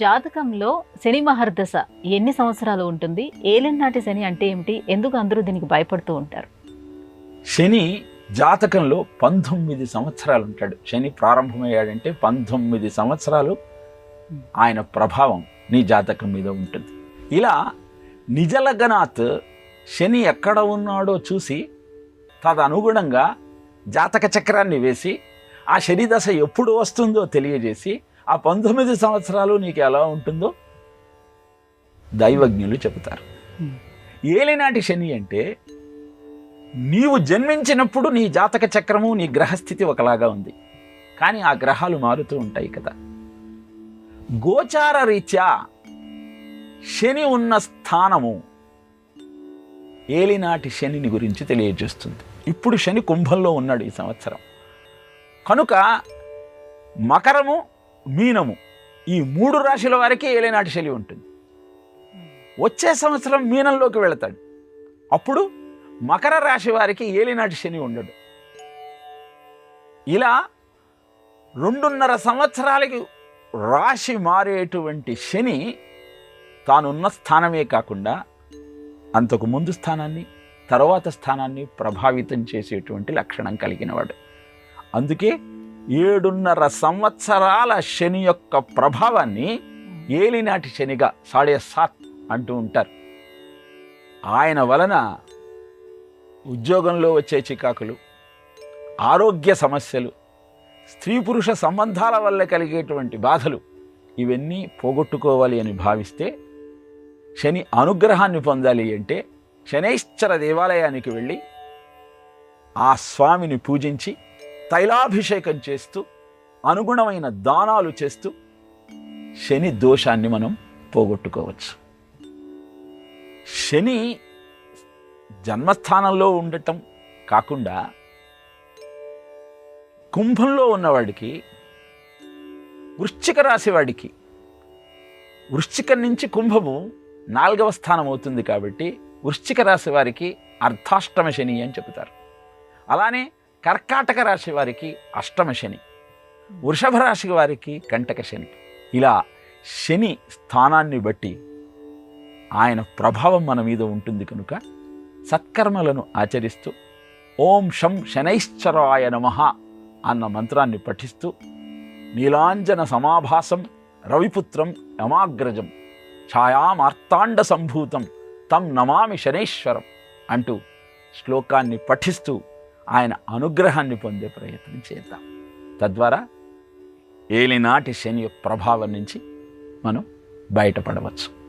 జాతకంలో శని మహర్దశ ఎన్ని సంవత్సరాలు ఉంటుంది? ఏలినాటి శని అంటే ఏమిటి? ఎందుకు అందరూ దీనికి భయపడుతూ ఉంటారు? శని జాతకంలో 19 సంవత్సరాలు ఉంటాడు. శని ప్రారంభమయ్యాడంటే 19 సంవత్సరాలు ఆయన ప్రభావం నీ జాతకం మీద ఉంటుంది. ఇలా నిజలగ్నాత్ శని ఎక్కడ ఉన్నాడో చూసి తదనుగుణంగా జాతక చక్రాన్ని వేసి ఆ శని దశ ఎప్పుడు వస్తుందో తెలియజేసి ఆ 19 సంవత్సరాలు నీకు ఎలా ఉంటుందో దైవజ్ఞులు చెబుతారు. ఏలినాటి శని అంటే నీవు జన్మించినప్పుడు నీ జాతక చక్రము నీ గ్రహస్థితి ఒకలాగా ఉంది, కానీ ఆ గ్రహాలు మారుతూ ఉంటాయి కదా. గోచార రీత్యా శని ఉన్న స్థానము ఏలినాటి శనిని గురించి తెలియజేస్తుంది. ఇప్పుడు శని కుంభంలో ఉన్నాడు ఈ సంవత్సరం కనుక మకరము మీనము ఈ 3 రాశుల వారికి ఏలినాటి శని ఉంటుంది. వచ్చే సంవత్సరం మీనంలోకి వెళతాడు, అప్పుడు మకర రాశి వారికి ఏలినాటి శని ఉండడు. ఇలా 2.5 సంవత్సరాలకి రాశి మారేటువంటి శని తానున్న స్థానమే కాకుండా అంతకు ముందు స్థానాన్ని తరువాత స్థానాన్ని ప్రభావితం చేసేటువంటి లక్షణం కలిగినవాడు. అందుకే 7.5 సంవత్సరాల శని యొక్క ప్రభావాన్ని ఏలినాటి శనిగా 7.5 అంటూ ఉంటారు. ఆయన వలన ఉద్యోగంలో వచ్చే చికాకులు, ఆరోగ్య సమస్యలు, స్త్రీ పురుష సంబంధాల వల్ల కలిగేటువంటి బాధలు ఇవన్నీ పోగొట్టుకోవాలి అని భావిస్తే, శని అనుగ్రహాన్ని పొందాలి అంటే శనైశ్చర దేవాలయానికి వెళ్ళి ఆ స్వామిని పూజించి తైలాభిషేకం చేస్తూ అనుగుణమైన దానాలు చేస్తూ శని దోషాన్ని మనం పోగొట్టుకోవచ్చు. శని జన్మస్థానంలో ఉండటం కాకుండా కుంభంలో ఉన్నవాడికి, వృశ్చిక రాశి వాడికి, వృశ్చికం నుంచి కుంభము 4వ స్థానం అవుతుంది కాబట్టి వృశ్చిక రాశి వారికి అర్ధాష్టమ శని అని చెబుతారు. అలానే కర్కాటక రాశి వారికి అష్టమ శని, వృషభ రాశి వారికి కంటక శని. ఇలా శని స్థానాన్ని బట్టి ఆయన ప్రభావం మన మీద ఉంటుంది కనుక సత్కర్మలను ఆచరిస్తూ ఓం శం శనైశ్చరాయ నమః అన్న మంత్రాన్ని పఠిస్తూ నీలాంజన సమాభాసం రవిపుత్రం యమాగ్రజం ఛాయామార్తాండ సంభూతం తం నమామి శనైశ్వరం అంటూ శ్లోకాన్ని పఠిస్తూ ఆయన అనుగ్రహాన్ని పొందే ప్రయత్నం చేద్దాం. తద్వారా ఏలినాటి శని ప్రభావం నుంచి మనం బయటపడవచ్చు.